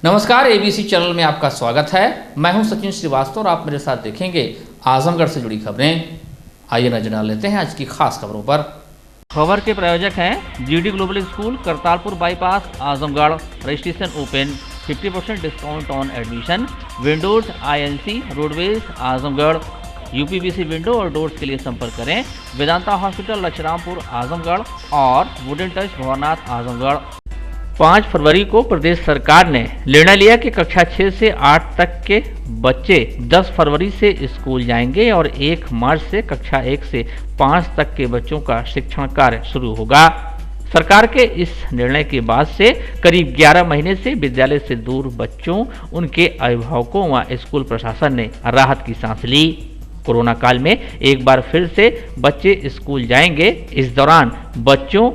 नमस्कार, ABC channel में आपका स्वागत है। मैं हूं सचिन श्रीवास्तव और आप मेरे साथ देखेंगे आजमगढ़ से जुड़ी खबरें। आइए नजर डाल लेते हैं आज की खास खबरों पर। खबर के प्रायोजक हैं GD global school, Kartarpur bypass, Azamgarh. Registration open, 50% discount on admission. Windows INC roadways Azamgarh. UPVC window और डोर्स के लिए संपर्क करें वेदांता हॉस्पिटल लक्षरामपुर आजमगढ़ और वुडन टच भवनाथ आजमगढ़। 5 फरवरी को प्रदेश सरकार ने निर्णय लिया कि कक्षा 6 से 8 तक के बच्चे 10 फरवरी से स्कूल जाएंगे और 1 मार्च से कक्षा 1 से 5 तक के बच्चों का शिक्षण कार्य शुरू होगा। सरकार के इस निर्णय के बाद से करीब 11 महीने से विद्यालय से दूर बच्चों, उनके अभिभावकों व स्कूल प्रशासन ने राहत की सांस ली। कोरोना काल में एक बार फिर से बच्चे स्कूल जाएंगे। इस दौरान बच्चों,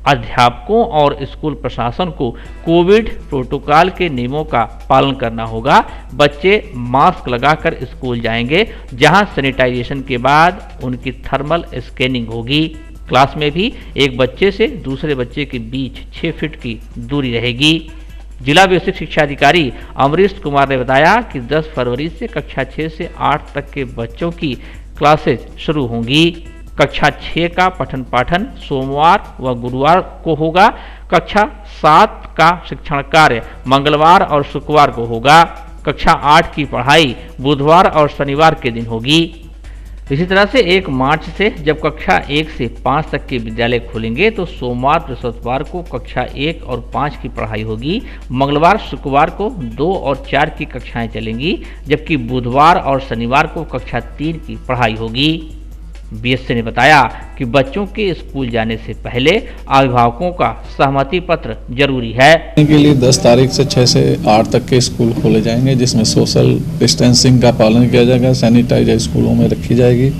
अध्यापकों और स्कूल प्रशासन को कोविड प्रोटोकॉल के नियमों का पालन करना होगा। बच्चे मास्क लगाकर स्कूल जाएंगे, जहां सैनिटाइजेशन के बाद उनकी थर्मल स्कैनिंग होगी। क्लास में भी एक बच्चे से दूसरे बच्चे के बीच 6 फीट की दूरी रहेगी। जिला बेसिक शिक्षा अधिकारी अमरीश कुमार ने बताया कि 10 फरवरी से कक्षा 6 से 8 तक के बच्चों की क्लासेज शुरू होंगी। कक्षा 6 का पठन पाठन सोमवार व गुरुवार को होगा। कक्षा 7 का शिक्षण कार्य मंगलवार और शुक्रवार को होगा। कक्षा 8 की पढ़ाई बुधवार और शनिवार के दिन होगी। इसी तरह से 1 मार्च से जब कक्षा 1 से 5 तक के विद्यालय खुलेंगे तो सोमवार बृहस्पतिवार को कक्षा 1 और 5 की पढ़ाई होगी। मंगलवार शुक्रवार को 2 और 4 की कक्षाएं चलेंगी, जबकि बुधवार और शनिवार को कक्षा 3 की पढ़ाई होगी। बीएससी ने बताया कि बच्चों के स्कूल जाने से पहले अभिभावकों का सहमति पत्र जरूरी है। के लिए 10 तारीख से 6 से 8 तक के स्कूल खोले जाएंगे, जिसमें सोशल डिस्टेंसिंग का पालन किया जाएगा। सैनिटाइजर स्कूलों में रखी जाएगी।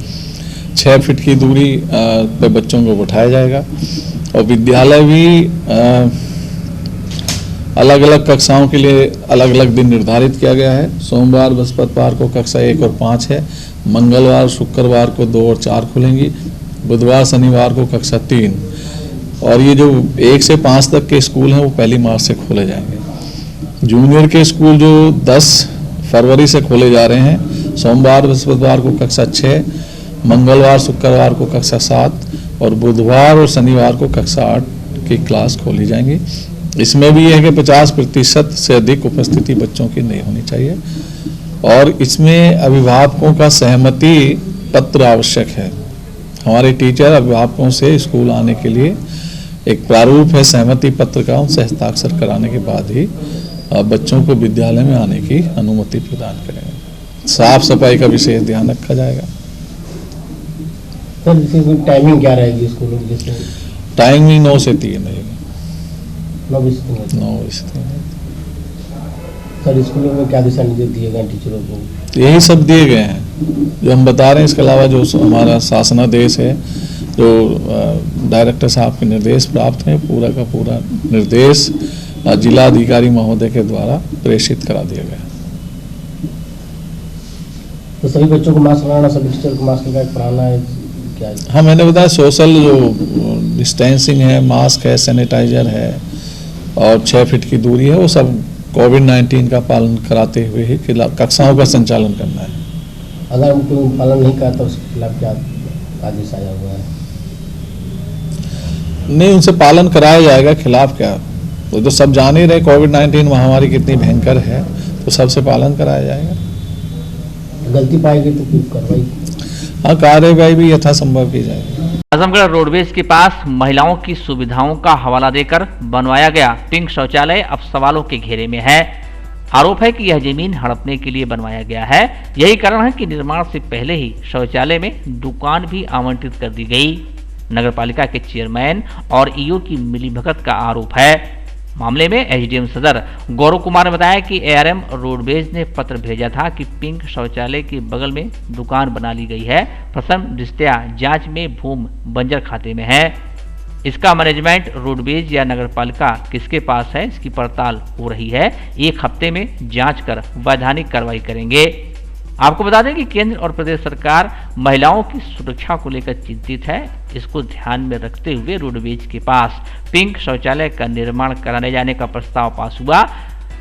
6 फीट की दूरी पे बच्चों को बिठाया जाएगा और विद्यालय भी अलग अलग कक्षाओं के लिए अलग अलग दिन निर्धारित किया गया है। सोमवार बृहस्पतिवार को कक्षा 1 और 5 है। मंगलवार शुक्रवार को 2 और 4 खुलेंगी। बुधवार शनिवार को कक्षा 3। और ये जो 1 से 5 तक के स्कूल हैं वो 1 मार्च से खोले जाएंगे। जूनियर के स्कूल जो 10 फरवरी से खोले जा रहे हैं। सोमवार बृहस्पतिवार को कक्षा 6, मंगलवार शुक्रवार को कक्षा 7 और बुधवार और शनिवार को कक्षा 8 की क्लास खोली जाएंगी। इसमें भी यह है कि 50% से अधिक उपस्थिति बच्चों की नहीं होनी चाहिए और इसमें अभिभावकों का सहमति पत्र आवश्यक है। हमारे टीचर अभिभावकों से स्कूल आने के लिए एक प्रारूप है सहमति पत्र का, उनसे हस्ताक्षर कराने के बाद ही बच्चों को विद्यालय में आने की अनुमति प्रदान करेंगे। साफ सफाई का विशेष ध्यान रखा जाएगा। सर, टाइमिंग क्या रहेगी स्कूलों की? टाइमिंग 9 से 3 रहेगी। 9 बजे से 3। सर, स्कूलों में क्या दिशा निर्देश दिए गए टीचरों को? यही सब दिए गए हैं जो हम बता रहे हैं। इसके अलावा जो हमारा शासनादेश है, जो डायरेक्टर साहब के निर्देश प्राप्त हैं, पूरा का पूरा निर्देश जिला अधिकारी महोदय के द्वारा प्रेषित करा दिया गया। तो सभी बच्चों को मास्क लगाना, सभी टीचर को मास्क लगा पढ़ाना है क्या? हाँ, मैंने बताया सोशल जो डिस्टेंसिंग है, मास्क है, सैनिटाइजर है और 6 फीट की दूरी है, वो सब कोविड-19 का पालन कराते हुए ही कक्षाओं का संचालन करना है। अगर उनको पालन नहीं करता उसके खिलाफ क्या आदेश आया हुआ है? नहीं, उनसे पालन कराया जाएगा। खिलाफ क्या, वो तो सब जान ही रहे कोविड-19 महामारी कितनी भयंकर है, तो सबसे पालन कराया जाएगा। गलती पाएगी तो फिर कार्रवाई? हाँ, कार्रवाई भी यथासंभव की जाएगी। आजमगढ़ रोडवेज के पास महिलाओं की सुविधाओं का हवाला देकर बनवाया गया पिंक शौचालय अब सवालों के घेरे में है। आरोप है कि यह जमीन हड़पने के लिए बनवाया गया है। यही कारण है कि निर्माण से पहले ही शौचालय में दुकान भी आवंटित कर दी गई। नगरपालिका के चेयरमैन और ईओ की मिलीभगत का आरोप है। मामले में एसडीएम सदर गौरव कुमार ने बताया कि एआरएम रोडवेज ने पत्र भेजा था कि पिंक शौचालय के बगल में दुकान बना ली गई है। प्रथम दृष्टया जांच में भूमि बंजर खाते में है। इसका मैनेजमेंट रोडवेज या नगरपालिका किसके पास है, इसकी पड़ताल हो रही है। 1 हफ्ते में जांच कर वैधानिक कार्रवाई करेंगे। आपको बता दें कि केंद्र और प्रदेश सरकार महिलाओं की सुरक्षा को लेकर चिंतित है। इसको ध्यान में रखते हुए रोडवेज के पास पिंक शौचालय का निर्माण कराने जाने का प्रस्ताव पास हुआ।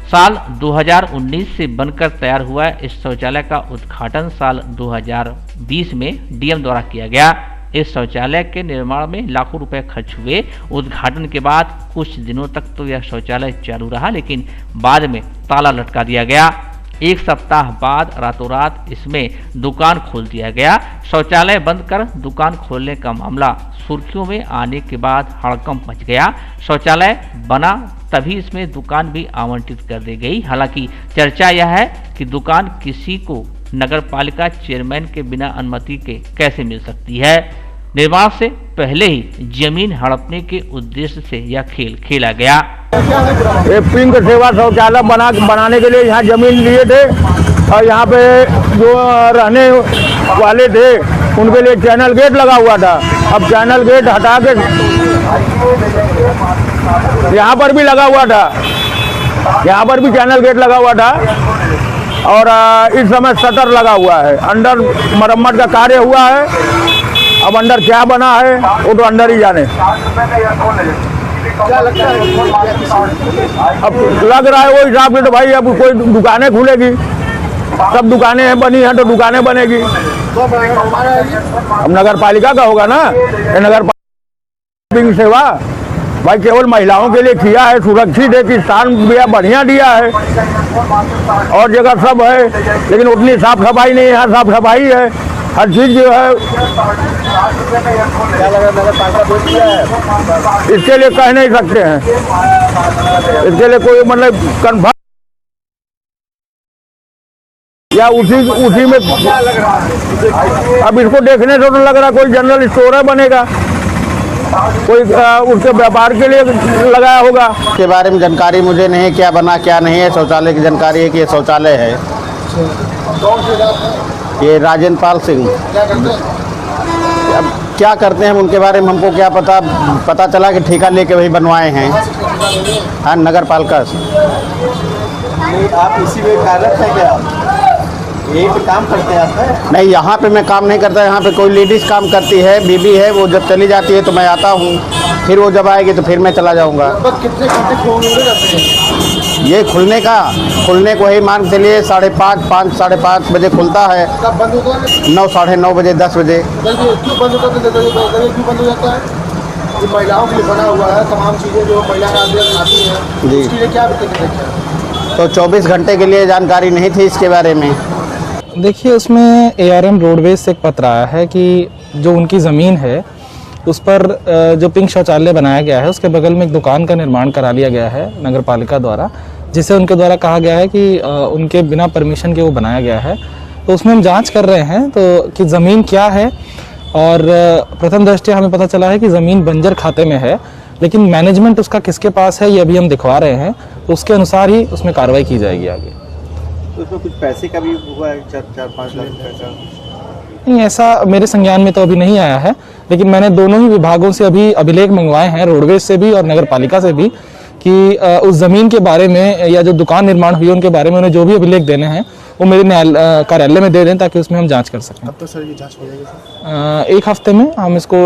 साल 2019 से बनकर तैयार हुआ इस शौचालय का उद्घाटन साल 2020 में डीएम द्वारा किया गया। इस शौचालय के निर्माण में लाखों रुपए खर्च हुए। उद्घाटन के बाद कुछ दिनों तक तो यह शौचालय चालू रहा, लेकिन बाद में ताला लटका दिया गया। एक सप्ताह बाद रातों रात इसमें दुकान खोल दिया गया। शौचालय बंद कर दुकान खोलने का मामला सुर्खियों में आने के बाद हड़कंप मच गया। शौचालय बना तभी इसमें दुकान भी आवंटित कर दी गई। हालांकि चर्चा यह है कि दुकान किसी को नगर पालिका चेयरमैन के बिना अनुमति के कैसे मिल सकती है। निर्माण से पहले ही जमीन हड़पने के उद्देश्य से यह खेल खेला गया। एक पिंक सेवा शौचालय बनाने के लिए यहाँ जमीन लिए थे और यहाँ पे जो रहने वाले थे उनके लिए चैनल गेट लगा हुआ था। अब चैनल गेट हटा के यहाँ पर भी लगा हुआ था, यहाँ पर भी चैनल गेट लगा हुआ था और इस समय शटर लगा हुआ है। अंदर मरम्मत का कार्य हुआ है। अब अंदर क्या बना है वो तो अंदर ही जाने। क्या लगता है अब लग रहा है वो हिसाब से तो भाई अब कोई दुकानें खुलेगी, सब दुकानें बनी हैं तो दुकानें बनेगी। अब नगर पालिका का होगा ना, ये नगर पालिका सेवा भाई केवल महिलाओं के लिए किया है, सुरक्षित है कि स्थान भी बढ़िया दिया है और जगह सब है, लेकिन उतनी साफ सफाई नहीं है। यहाँ साफ सफाई है, हर चीज जो है। क्या लगा नगर पालिका दोष किया है? इसके लिए कह नहीं सकते हैं, इसके लिए कोई मतलब कन्फर्म या उसी में क्या लग रहा है? अब इसको देखने से तो लग रहा कोई जनरल स्टोर है बनेगा, कोई उसके व्यापार के लिए लगाया होगा। के बारे में जानकारी मुझे नहीं, क्या बना क्या नहीं है। शौचालय की जानकारी है कि ये शौचालय है। कौन से आप ये राजेंद्र पाल सिंह। क्या करते हैं? अब क्या करते हैं उनके बारे में हमको क्या पता चला कि ठेका लेके वही बनवाए हैं। हाँ, नगर पालिका से। नहीं, आप इसी में कार्यरत है क्या? यही पे काम करते हैं आप? नहीं, यहाँ पे मैं काम नहीं करता। यहाँ पे कोई लेडीज़ काम करती है, बीबी है, वो जब चली जाती है तो मैं आता हूँ, फिर वो जब आएगी तो फिर मैं चला जाऊँगा। लगभग कितने घंटे खोलने रहते हैं? ये खुलने को ही मान के चलिए 5:30 साढ़े 5 बजे खुलता है। कब बंद होता है? 9 साढ़े 9 बजे 10 बजे। क्यों बंद होता है? क्यों बंद हो जाता है? ये महिलाओं के लिए बना हुआ है, तमाम चीज़ें जो महिला आती हैं जी। उसके लिए क्या बताइए? तो 24 घंटे के लिए जानकारी नहीं थी इसके बारे में। देखिए, उसमें ARM रोडवेज से एक पत्र आया है कि जो उनकी ज़मीन है उस पर जो पिंक शौचालय बनाया गया है उसके बगल में एक दुकान का निर्माण करा लिया गया है नगर पालिका द्वारा, जिसे उनके द्वारा कहा गया है कि उनके बिना परमिशन के वो बनाया गया है। तो उसमें हम जांच कर रहे हैं तो कि ज़मीन क्या है, और प्रथम दृष्टया हमें पता चला है कि ज़मीन बंजर खाते में है, लेकिन मैनेजमेंट उसका किसके पास है ये अभी हम दिखवा रहे हैं, तो उसके अनुसार ही उसमें कार्रवाई की जाएगी आगे। तो उसमें कुछ पैसे का भी हुआ है, 4-5 लाख रुपए का? नहीं, ऐसा मेरे संज्ञान में तो अभी नहीं आया है, लेकिन मैंने दोनों ही विभागों से अभी अभिलेख मंगवाए हैं, रोडवेज से भी और नगर पालिका से भी, कि उस ज़मीन के बारे में या जो दुकान निर्माण हुई उनके बारे में उन्हें जो भी अभिलेख देने हैं वो मेरे कार्यालय में दे दें ताकि उसमें हम जांच कर सकें। अब तो सर ये जांच हो जाएगी सर? 1 हफ्ते में हम इसको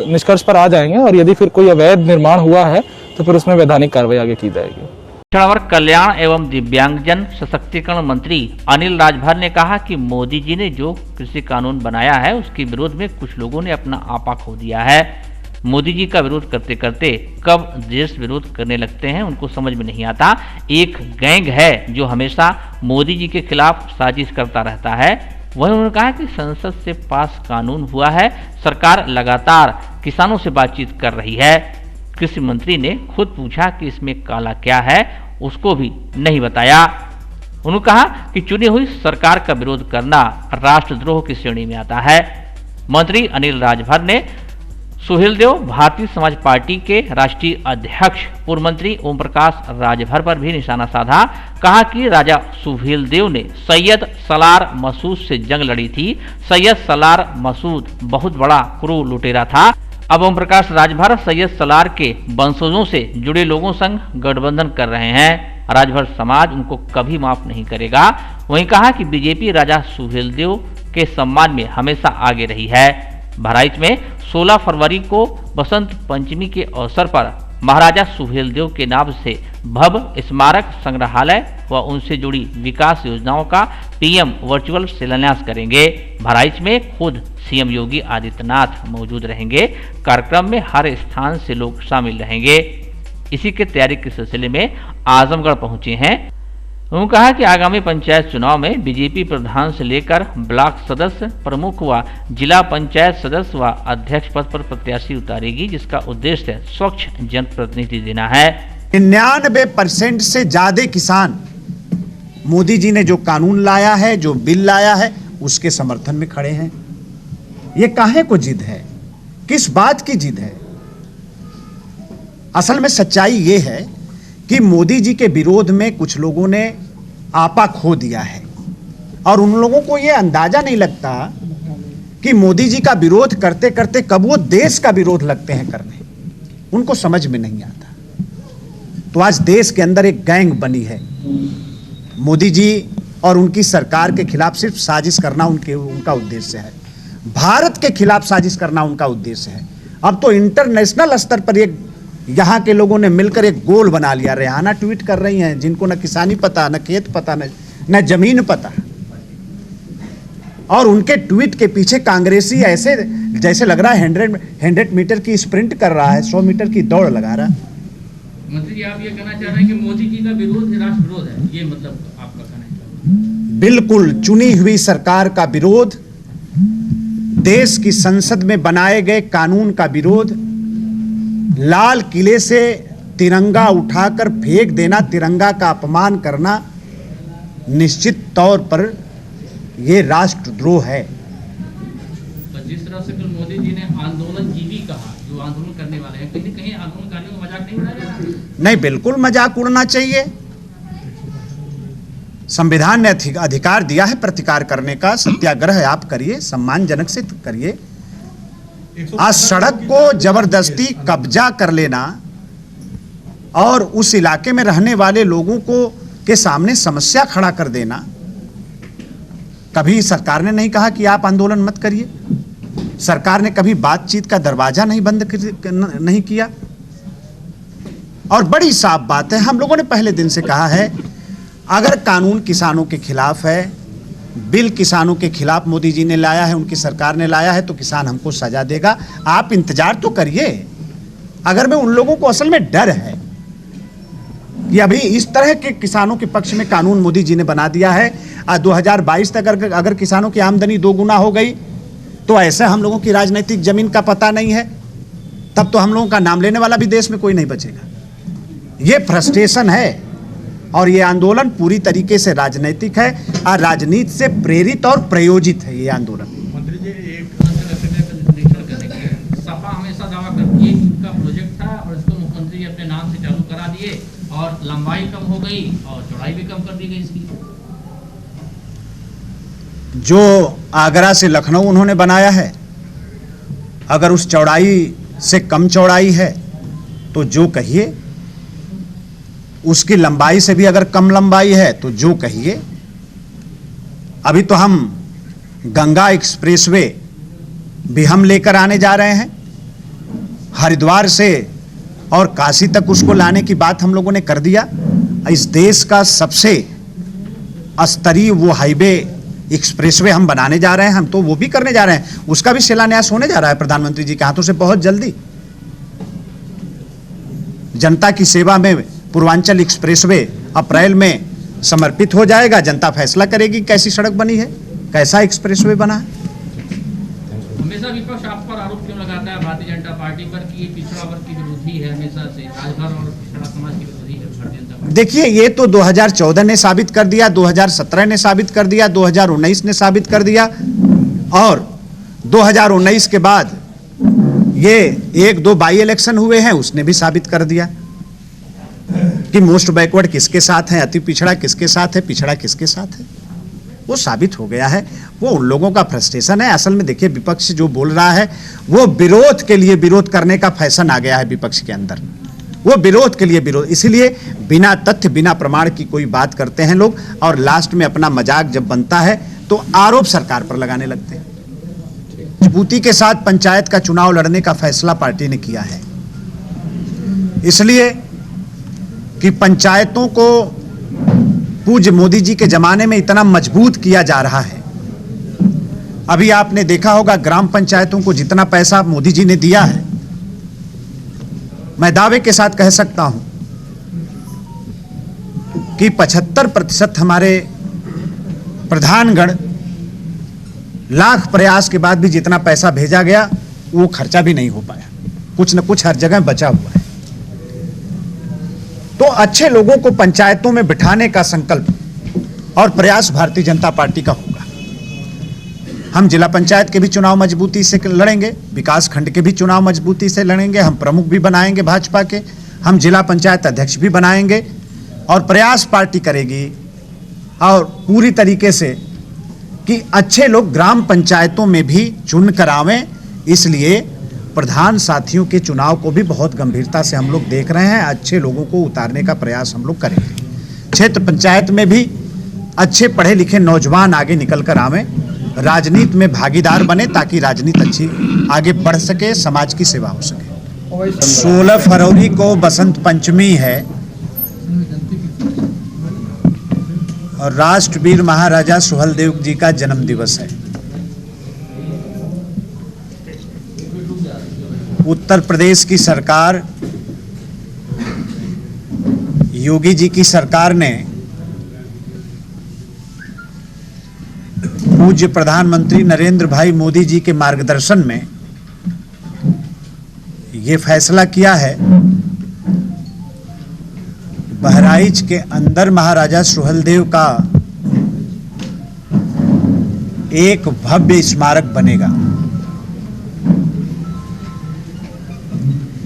निष्कर्ष पर आ जाएंगे, और यदि फिर कोई अवैध निर्माण हुआ है तो फिर उसमें वैधानिक कार्रवाई आगे की जाएगी। पिछड़ा कल्याण एवं दिव्यांगजन सशक्तिकरण मंत्री अनिल राजभर ने कहा कि मोदी जी ने जो कृषि कानून बनाया है उसके विरोध में कुछ लोगों ने अपना आपा खो दिया है। मोदी जी का विरोध करते करते कब देश विरोध करने लगते हैं उनको समझ में नहीं आता। एक गैंग है जो हमेशा मोदी जी के खिलाफ साजिश करता रहता है। वहीं उन्होंने कहा कि संसद से पास कानून हुआ है, सरकार लगातार किसानों से बातचीत कर रही है। कृषि मंत्री ने खुद पूछा कि इसमें काला क्या है, उसको भी नहीं बताया। उन्होंने कहा कि चुनी हुई सरकार का विरोध करना राष्ट्रद्रोह की श्रेणी में आता है। मंत्री अनिल राजभर ने सुहेलदेव भारतीय समाज पार्टी के राष्ट्रीय अध्यक्ष पूर्व मंत्री ओम प्रकाश राजभर पर भी निशाना साधा। कहा कि राजा सुहेलदेव ने सैयद सलार मसूद से जंग लड़ी थी। सैयद सलार मसूद बहुत बड़ा क्रूर लुटेरा था। अब ओम प्रकाश राजभर सैयद सलार के वंशजों से जुड़े लोगों संग गठबंधन कर रहे हैं। राजभर समाज उनको कभी माफ नहीं करेगा। वहीं कहा कि बीजेपी राजा सुहेलदेव के सम्मान में हमेशा आगे रही है। बहराइच में 16 फरवरी को बसंत पंचमी के अवसर पर महाराजा सुहेलदेव के नाम से भव्य स्मारक संग्रहालय व उनसे जुड़ी विकास योजनाओं का पीएम वर्चुअल शिलान्यास करेंगे। बहराइच में खुद सीएम योगी आदित्यनाथ मौजूद रहेंगे। कार्यक्रम में हर स्थान से लोग शामिल रहेंगे। इसी के तैयारी के सिलसिले में आजमगढ़ पहुंचे हैं। उन्होंने कहा कि आगामी पंचायत चुनाव में बीजेपी प्रधान से लेकर ब्लॉक सदस्य, प्रमुख व जिला पंचायत सदस्य व अध्यक्ष पद पर प्रत्याशी उतारेगी, जिसका उद्देश्य स्वच्छ जनप्रतिनिधि देना है। 99% से ज्यादा किसान मोदी जी ने जो कानून लाया है, जो बिल लाया है, उसके समर्थन में खड़े हैं। ये काहे को जिद है, किस बात की जिद है? असल में सच्चाई ये है कि मोदी जी के विरोध में कुछ लोगों ने आपा खो दिया है और उन लोगों को यह अंदाजा नहीं लगता कि मोदी जी का विरोध करते करते कब वो देश का विरोध लगते हैं करने। उनको समझ में नहीं आता। तो आज देश के अंदर एक गैंग बनी है। मोदी जी और उनकी सरकार के खिलाफ सिर्फ साजिश करना उनका उद्देश्य है। भारत के खिलाफ साजिश करना उनका उद्देश्य है। अब तो इंटरनेशनल स्तर पर एक यहाँ के लोगों ने मिलकर एक गोल बना लिया। रेहाना ट्वीट कर रही हैं, जिनको न किसानी पता, न खेत पता, न जमीन पता, और उनके ट्वीट के पीछे कांग्रेसी ऐसे जैसे लग रहा है 100 मीटर की स्प्रिंट कर रहा है, 100 मीटर की दौड़ लगा रहा है। मंत्री जी, आप ये कहना चाह रहे हैं कि मोदी जी का विरोध राष्ट्र विरोध है, ये मतलब आपका कहना है? बिल्कुल, चुनी हुई सरकार का विरोध, देश की संसद में बनाए गए कानून का विरोध, लाल किले से तिरंगा उठाकर फेंक देना, तिरंगा का अपमान करना, निश्चित तौर पर यह राष्ट्रद्रोह है। तो जिस तरह से कल मोदी जी ने आंदोलन जीवी कहा, जो आंदोलन करने वाले हैं, कहीं कहीं आंदोलनकारियों का मजाक नहीं उड़ाया जा रहा? नहीं, बिल्कुल मजाक उड़ना चाहिए। संविधान ने अधिकार दिया है प्रतिकार करने का। सत्याग्रह आप करिए, सम्मानजनक से करिए। आज सड़क को जबरदस्ती कब्जा कर लेना और उस इलाके में रहने वाले लोगों को के सामने समस्या खड़ा कर देना, कभी सरकार ने नहीं कहा कि आप आंदोलन मत करिए। सरकार ने कभी बातचीत का दरवाजा नहीं बंद नहीं किया। और बड़ी साफ बात है, हम लोगों ने पहले दिन से कहा है, अगर कानून किसानों के खिलाफ है, बिल किसानों के खिलाफ मोदी जी ने लाया है, उनकी सरकार ने लाया है, तो किसान हमको सजा देगा। आप इंतजार तो करिए। अगर मैं उन लोगों को असल में डर है कि अभी इस तरह के किसानों के पक्ष में कानून मोदी जी ने बना दिया है, 2022 तक अगर किसानों की आमदनी 2 गुना हो गई तो ऐसे हम लोगों की राजनीतिक जमीन का पता नहीं है, तब तो हम लोगों का नाम लेने वाला भी देश में कोई नहीं बचेगा। ये फ्रस्ट्रेशन है और ये आंदोलन पूरी तरीके से राजनीतिक है और राजनीति से प्रेरित और प्रयोजित है ये आंदोलन। मंत्री जी, एक निरीक्षण करने के लिए सपा हमेशा दावा करती है कि उनका प्रोजेक्ट था और इसको मुख्यमंत्री जी अपने नाम से चालू करा दिए और लंबाई कम हो गई और चौड़ाई भी कम कर दी गई इसकी। जो आगरा से लखनऊ उन्होंने बनाया है, अगर उस चौड़ाई से कम चौड़ाई है तो जो कहिए, उसकी लंबाई से भी अगर कम लंबाई है तो जो कहिए। अभी तो हम गंगा एक्सप्रेसवे भी हम लेकर आने जा रहे हैं। हरिद्वार से और काशी तक उसको लाने की बात हम लोगों ने कर दिया। इस देश का सबसे स्तरीय वो हाईवे एक्सप्रेसवे हम बनाने जा रहे हैं, हम तो वो भी करने जा रहे हैं। उसका भी शिलान्यास होने जा रहा है प्रधानमंत्री जी के हाथों से बहुत जल्दी। जनता की सेवा में पूर्वांचल एक्सप्रेसवे अप्रैल में समर्पित हो जाएगा। जनता फैसला करेगी कैसी सड़क बनी है, कैसा एक्सप्रेसवे बना है। हमेशा विपक्ष आप पर आरोप क्यों लगाता है भारतीय जनता पार्टी पर कि ये पिछड़ा वर्ग की विरोधी है, हमेशा से राजभर और पिछड़ा समाज की विरोधी है भारतीय जनता पार्टी? देखिए, ये तो 2014 ने साबित कर दिया, 2017 ने साबित कर दिया, 2019 ने साबित कर दिया और 2019 के बाद ये 1-2 बाई इलेक्शन हुए हैं, उसने भी साबित कर दिया कि मोस्ट बैकवर्ड किसके साथ है, अति पिछड़ा किसके साथ है, पिछड़ा किसके साथ है। वो साबित हो गया है। वो उन लोगों का फ्रस्ट्रेशन है। असल में देखिए, विपक्ष जो बोल रहा है वो विरोध के लिए विरोध करने का फैशन आ गया है विपक्ष के अंदर। वो विरोध के लिए विरोध, इसीलिए बिना तथ्य बिना प्रमाण की कोई बात करते हैं लोग और लास्ट में अपना मजाक जब बनता है तो आरोप सरकार पर लगाने लगते हैं। मजबूती के साथ पंचायत का चुनाव लड़ने का फैसला पार्टी ने किया है। इसलिए कि पंचायतों को पूज्य मोदी जी के जमाने में इतना मजबूत किया जा रहा है। अभी आपने देखा होगा ग्राम पंचायतों को जितना पैसा मोदी जी ने दिया है, मैं दावे के साथ कह सकता हूं कि 75% हमारे प्रधानगण लाख प्रयास के बाद भी जितना पैसा भेजा गया वो खर्चा भी नहीं हो पाया, कुछ न कुछ हर जगह बचा हुआ है। तो अच्छे लोगों को पंचायतों में बिठाने का संकल्प और प्रयास भारतीय जनता पार्टी का होगा। हम जिला पंचायत के भी चुनाव मजबूती से लड़ेंगे, विकास खंड के भी चुनाव मजबूती से लड़ेंगे, हम प्रमुख भी बनाएंगे भाजपा के, हम जिला पंचायत अध्यक्ष भी बनाएंगे और प्रयास पार्टी करेगी और पूरी तरीके से कि अच्छे लोग ग्राम पंचायतों में भी चुन कर आवें। इसलिए प्रधान साथियों के चुनाव को भी बहुत गंभीरता से हम लोग देख रहे हैं, अच्छे लोगों को उतारने का प्रयास हम लोग करेंगे। क्षेत्र पंचायत में भी अच्छे पढ़े लिखे नौजवान आगे निकल कर आवें, राजनीति में भागीदार बने ताकि राजनीति अच्छी आगे बढ़ सके, समाज की सेवा हो सके। 16 फरवरी को बसंत पंचमी है और राष्ट्रवीर महाराजा सुहेलदेव जी का जन्म दिवस है। उत्तर प्रदेश की सरकार, योगी जी की सरकार ने पूज्य प्रधानमंत्री नरेंद्र भाई मोदी जी के मार्गदर्शन में ये फैसला किया है बहराइच के अंदर महाराजा सुहेलदेव का एक भव्य स्मारक बनेगा।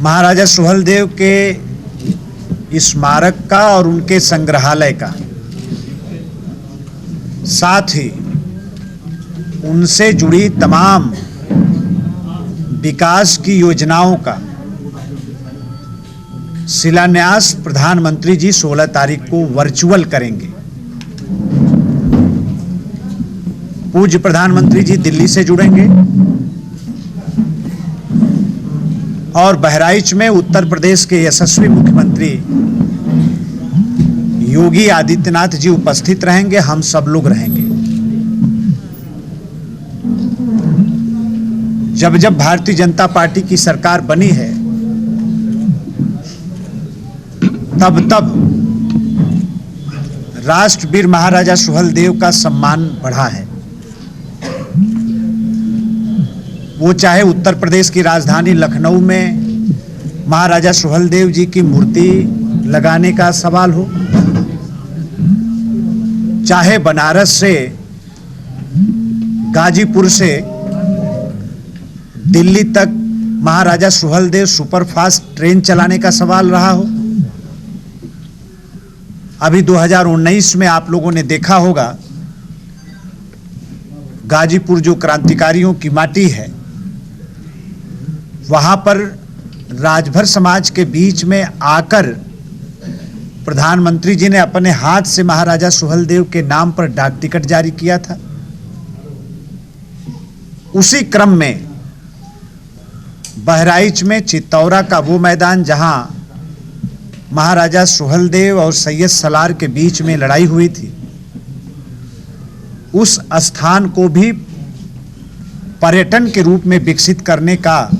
महाराजा सुहेलदेव के स्मारक का और उनके संग्रहालय का, साथ ही उनसे जुड़ी तमाम विकास की योजनाओं का शिलान्यास प्रधानमंत्री जी 16 तारीख को वर्चुअल करेंगे। पूज्य प्रधानमंत्री जी दिल्ली से जुड़ेंगे और बहराइच में उत्तर प्रदेश के यशस्वी मुख्यमंत्री योगी आदित्यनाथ जी उपस्थित रहेंगे, हम सब लोग रहेंगे। जब जब भारतीय जनता पार्टी की सरकार बनी है तब तब राष्ट्रवीर महाराजा सुहेलदेव का सम्मान बढ़ा है। वो चाहे उत्तर प्रदेश की राजधानी लखनऊ में महाराजा सुहेलदेव जी की मूर्ति लगाने का सवाल हो, चाहे बनारस से गाजीपुर से दिल्ली तक महाराजा सुहेलदेव सुपरफास्ट ट्रेन चलाने का सवाल रहा हो। अभी 2019 में आप लोगों ने देखा होगा गाजीपुर जो क्रांतिकारियों की माटी है, वहां पर राजभर समाज के बीच में आकर प्रधानमंत्री जी ने अपने हाथ से महाराजा सुहेलदेव के नाम पर डाक टिकट जारी किया था। उसी क्रम में बहराइच में चित्तौरा का वो मैदान जहां महाराजा सुहेलदेव और सैयद सलार के बीच में लड़ाई हुई थी, उस स्थान को भी पर्यटन के रूप में विकसित करने का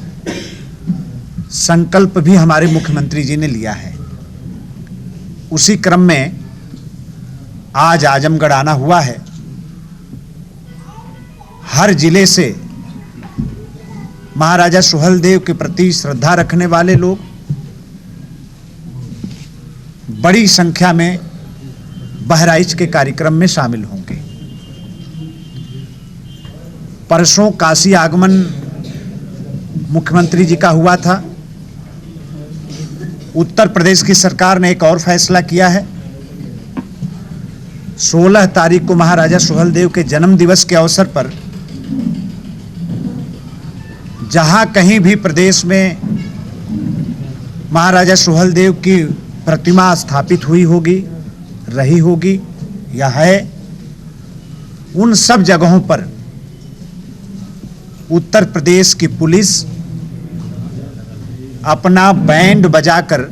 संकल्प भी हमारे मुख्यमंत्री जी ने लिया है। उसी क्रम में आज आजमगढ़ आना हुआ है। हर जिले से महाराजा सुहेलदेव के प्रति श्रद्धा रखने वाले लोग बड़ी संख्या में बहराइच के कार्यक्रम में शामिल होंगे। परसों काशी आगमन मुख्यमंत्री जी का हुआ था। उत्तर प्रदेश की सरकार ने एक और फैसला किया है। 16 तारीख को महाराजा सुहेलदेव के जन्म दिवस के अवसर पर जहां कहीं भी प्रदेश में महाराजा सुहेलदेव की प्रतिमा स्थापित हुई होगी, रही होगी या है, उन सब जगहों पर उत्तर प्रदेश की पुलिस अपना बैंड बजाकर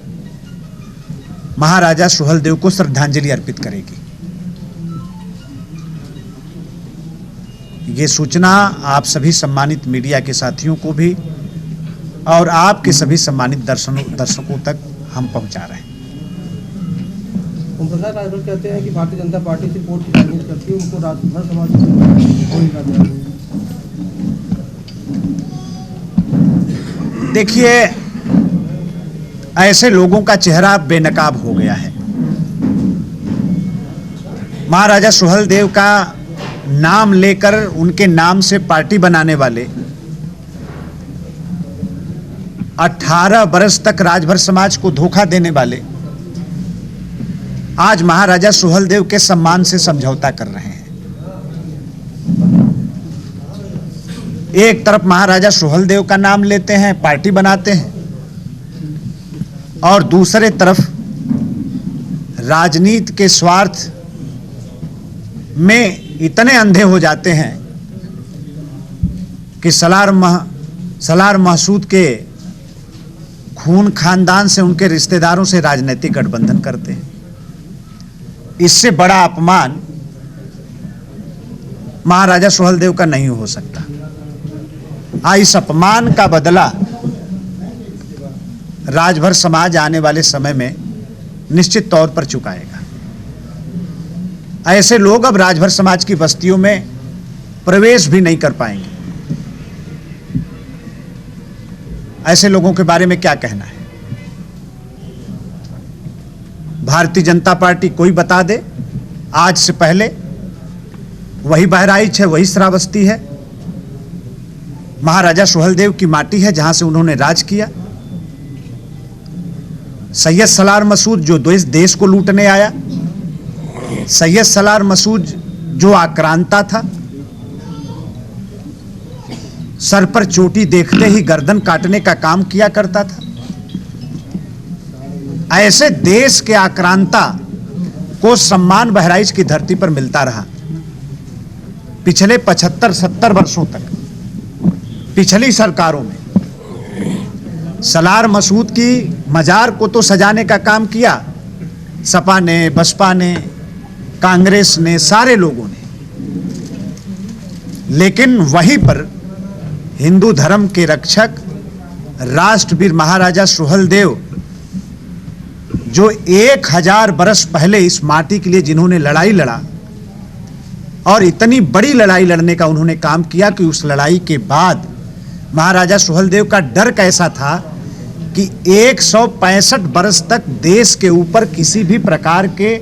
महाराजा सुहेलदेव को श्रद्धांजलि अर्पित करेगी। ये सूचना आप सभी सम्मानित मीडिया के साथियों को भी और आपके सभी सम्मानित दर्शकों तक हम पहुंचा रहे हैं। ओम प्रकाश राजभर कहते हैं कि भारतीय जनता पार्टी से वोट की राजनीति करती है, उनको राजभर समाज से कोई इरादा नहीं। देखिए, ऐसे लोगों का चेहरा बेनकाब हो गया है। महाराजा सुहेलदेव का नाम लेकर उनके नाम से पार्टी बनाने वाले 18 बरस तक राजभर समाज को धोखा देने वाले आज महाराजा सुहेलदेव के सम्मान से समझौता कर रहे हैं। एक तरफ महाराजा सुहेलदेव का नाम लेते हैं, पार्टी बनाते हैं, और दूसरे तरफ राजनीति के स्वार्थ में इतने अंधे हो जाते हैं कि सलार महसूद के खून खानदान से, उनके रिश्तेदारों से राजनीतिक गठबंधन करते हैं। इससे बड़ा अपमान महाराजा सुहेलदेव का नहीं हो सकता। इस अपमान का बदला राजभर समाज आने वाले समय में निश्चित तौर पर चुकाएगा। ऐसे लोग अब राजभर समाज की बस्तियों में प्रवेश भी नहीं कर पाएंगे। ऐसे लोगों के बारे में क्या कहना है? भारतीय जनता पार्टी कोई बता दे, आज से पहले वही बहराइच है, वही श्रावस्ती है, महाराजा सुहेलदेव की माटी है जहां से उन्होंने राज किया। सैयद सलार मसूद जो देश को लूटने आया, सैयद सलार मसूद जो आक्रांता था, सर पर चोटी देखते ही गर्दन काटने का काम किया करता था, ऐसे देश के आक्रांता को सम्मान बहराइच की धरती पर मिलता रहा पिछले 75-70 वर्षों तक। पिछली सरकारों में सलार मसूद की मजार को तो सजाने का काम किया सपा ने, बसपा ने, कांग्रेस ने, सारे लोगों ने, लेकिन वहीं पर हिंदू धर्म के रक्षक राष्ट्रवीर महाराजा सुहेलदेव, जो 1000 बरस पहले इस माटी के लिए जिन्होंने लड़ाई लड़ा और इतनी बड़ी लड़ाई लड़ने का उन्होंने काम किया कि उस लड़ाई के बाद महाराजा सुहेलदेव का डर कैसा था कि 165 बरस तक देश के ऊपर किसी भी प्रकार के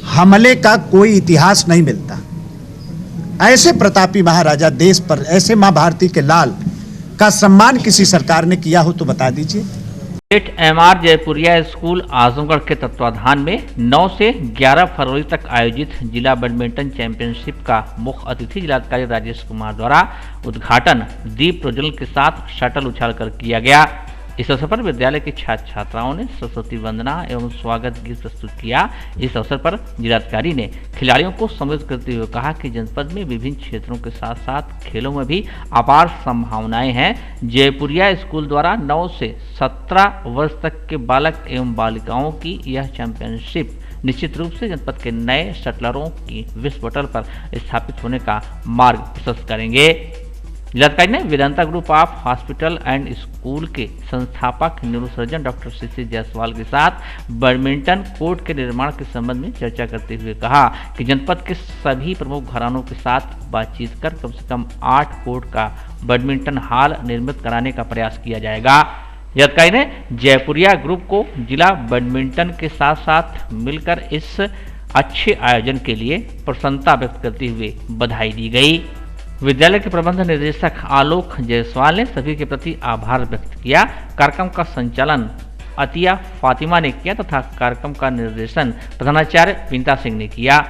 हमले का कोई इतिहास नहीं मिलता। ऐसे प्रतापी महाराजा देश पर, ऐसे मां भारती के लाल का सम्मान किसी सरकार ने किया हो तो बता दीजिए। MR जयपुरिया स्कूल आजमगढ़ के तत्वाधान में 9 से 11 फरवरी तक आयोजित जिला बैडमिंटन चैंपियनशिप का मुख्य अतिथि जिलाधिकारी राजेश कुमार द्वारा उद्घाटन दीप प्रज्वलन के साथ शटल उछालकर किया गया। इस अवसर पर विद्यालय के छात्र छात्राओं ने सरस्वती वंदना एवं स्वागत गीत प्रस्तुत किया। इस अवसर पर जिलाधिकारी ने खिलाड़ियों को संबोधित करते हुए कहा कि जनपद में विभिन्न क्षेत्रों के साथ साथ खेलों में भी अपार संभावनाएं हैं। जयपुरिया स्कूल द्वारा 9 से 17 वर्ष तक के बालक एवं बालिकाओं की यह चैंपियनशिप निश्चित रूप से जनपद के नए शटलरों की विश्व पटल पर स्थापित होने का मार्ग प्रशस्त करेंगे। जिलाधिकारी ने Vedanta group of hospital and school के संस्थापक न्यूरोसर्जन डॉक्टर सीसी जायसवाल के साथ बैडमिंटन कोर्ट के निर्माण के संबंध में चर्चा करते हुए कहा कि जनपद के सभी प्रमुख घरानों के साथ बातचीत कर कम से कम 8 कोर्ट का बैडमिंटन हॉल निर्मित कराने का प्रयास किया जाएगा। जिलाधिकारी ने जयपुरिया ग्रुप को जिला बैडमिंटन के साथ साथ मिलकर इस अच्छे आयोजन के लिए प्रसन्नता व्यक्त करते हुए बधाई दी गई। विद्यालय के प्रबंध निदेशक आलोक जायसवाल ने सभी के प्रति आभार व्यक्त किया। कार्यक्रम का संचालन अतिया फातिमा ने किया तथा कार्यक्रम का निर्देशन प्रधानाचार्य विनीता सिंह ने किया।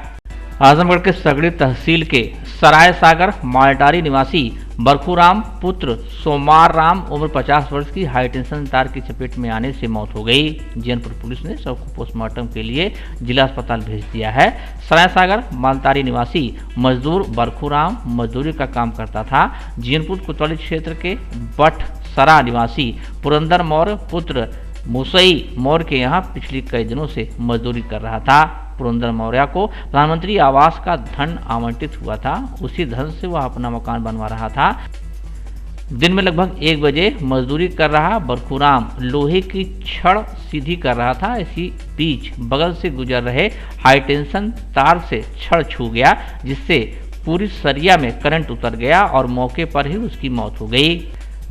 आजमगढ़ के सगड़ी तहसील के सराय सागर मालटारी निवासी बरखूराम पुत्र सोमार राम उम्र 50 वर्ष की हाईटेंशन तार की चपेट में आने से मौत हो गई। जैनपुर पुलिस ने शव को पोस्टमार्टम के लिए जिला अस्पताल भेज दिया है। सराय सागर मालटारी निवासी मजदूर बरखूराम मजदूरी का काम करता था। जैनपुर कोतवाली क्षेत्र के बट सरा निवासी पुरंदर मौर्य पुत्र मुसई मौर्य के यहाँ पिछले कई दिनों से मजदूरी कर रहा था। पुरंदर मौर्य को प्रधानमंत्री आवास का धन आवंटित हुआ था। उसी धन से वह अपना मकान बनवा रहा था। दिन में लगभग 1 बजे मजदूरी कर रहा बरखुराम लोहे की छड़ सीधी कर रहा था। इसी बीच बगल से गुजर रहे हाईटेंशन तार से छड़ छू गया, जिससे पूरी सरिया में करंट उतर गया और मौके पर ही उसकी मौत हो गई।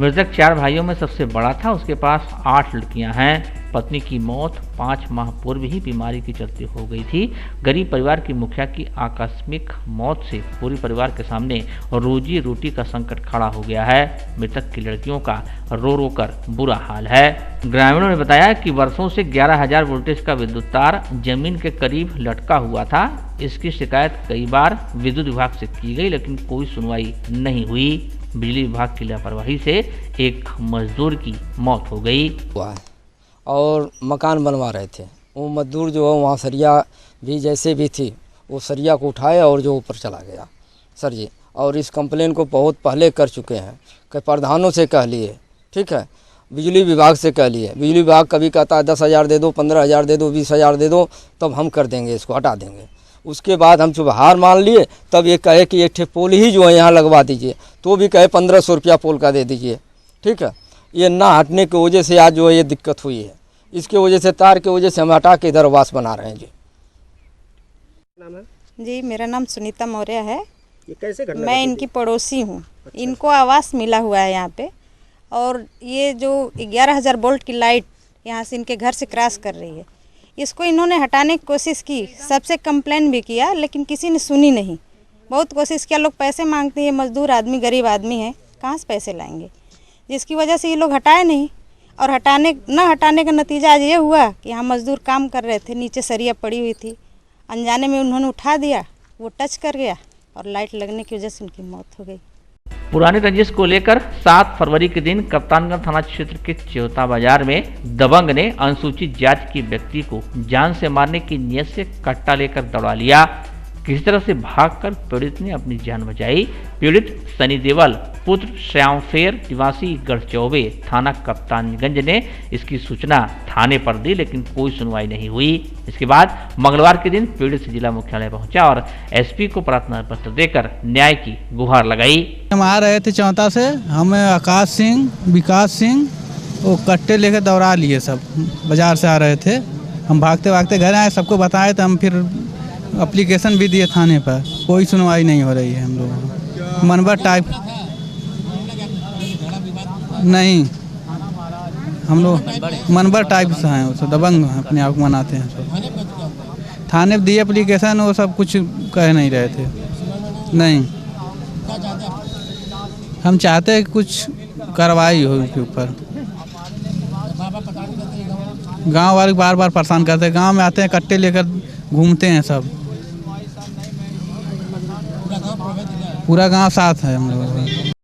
मृतक 4 भाइयों में सबसे बड़ा था। उसके पास 8 लड़कियां हैं। पत्नी की मौत 5 माह पूर्व ही बीमारी के चलते हो गई थी। गरीब परिवार की मुखिया की आकस्मिक मौत से पूरे परिवार के सामने रोजी रोटी का संकट खड़ा हो गया है। मृतक की लड़कियों का रो रो कर बुरा हाल है। ग्रामीणों ने बताया कि वर्षों से 11,000 वोल्टेज का विद्युत तार जमीन के करीब लटका हुआ था। इसकी शिकायत कई बार विद्युत विभाग से की गई, लेकिन कोई सुनवाई नहीं हुई। बिजली विभाग की लापरवाही से एक मजदूर की मौत हो गई और मकान बनवा रहे थे। वो मजदूर जो है वहाँ सरिया भी जैसे भी थी वो सरिया को उठाया और जो ऊपर चला गया सर जी। और इस कंप्लेन को बहुत पहले कर चुके हैं, कई प्रधानों से कह लिए, ठीक है, बिजली विभाग से कह लिए। बिजली विभाग कभी कहता है 10,000 दे दो, 15,000 दे दो, 20,000 दे दो, तब हम कर देंगे, इसको हटा देंगे। उसके बाद हम जब हार मान लिए तब ये कहे कि एक पोल ही जो है यहाँ लगवा दीजिए, तो भी कहे 1,500 रुपया पोल का दे दीजिए, ठीक है। ये ना हटने की वजह से आज जो है ये दिक्कत हुई है। इसके वजह से तार के वजह से हम हटा के इधर आवास बना रहे हैं जी। जी मेरा नाम सुनीता मौर्य है। ये कैसे घटना मैं इनकी पड़ोसी हूँ। इनको आवास मिला हुआ है यहाँ पे, और ये जो 11,000 वोल्ट की लाइट यहाँ से इनके घर से क्रॉस कर रही है, इसको इन्होंने हटाने की कोशिश की, सबसे कंप्लेन भी किया, लेकिन किसी ने सुनी नहीं। बहुत कोशिश किया, लोग पैसे मांगते हैं, मजदूर आदमी गरीब आदमी है, कहाँ से पैसे लाएंगे, जिसकी वजह से ये लोग हटाए नहीं। और हटाने का नतीजा आज ये हुआ कि यहाँ मजदूर काम कर रहे थे, नीचे सरिया पड़ी हुई थी, अनजाने में उन्होंने उठा दिया, वो टच कर गया और लाइट लगने की वजह से उनकी मौत हो गई। पुरानी रंजिश को लेकर 7 फरवरी के दिन कप्तानगंज थाना क्षेत्र के चौथा बाजार में दबंग ने अनुसूचित जाति के व्यक्ति को जान से मारने की नीयत से कट्टा लेकर दौड़ा लिया। किसी तरह से भागकर पीड़ित ने अपनी जान बचाई। पीड़ित सनी देवल पुत्र श्यामफेर निवासी गढ़चौबे थाना कप्तानगंज ने इसकी सूचना थाने पर दी, लेकिन कोई सुनवाई नहीं हुई। इसके बाद मंगलवार के दिन पीड़ित जिला मुख्यालय पहुंचा और एसपी को प्रार्थना पत्र देकर न्याय की गुहार लगाई। हम आ रहे थे चौथा से, हमें आकाश सिंह, विकास सिंह वो कट्टे लेकर दौड़ा लिए, सब बाजार से आ रहे थे। हम भागते भागते घर आए, सबको बताए, तो हम फिर एप्लीकेशन भी दिए थाने पर, कोई सुनवाई नहीं हो रही है। हम लोग मनबर टाइप नहीं, हम लोग मनबर टाइप से हैं, वो दबंग अपने आप मनाते हैं सब। थाने पर दिए एप्लीकेशन, वो सब कुछ कह नहीं रहे थे। नहीं, हम चाहते हैं कि कुछ कार्रवाई हो उसके ऊपर। गांव वाले बार बार परेशान करते हैं, गांव में आते हैं कट्टे लेकर घूमते हैं सब, पूरा गांव साथ है हम लोग।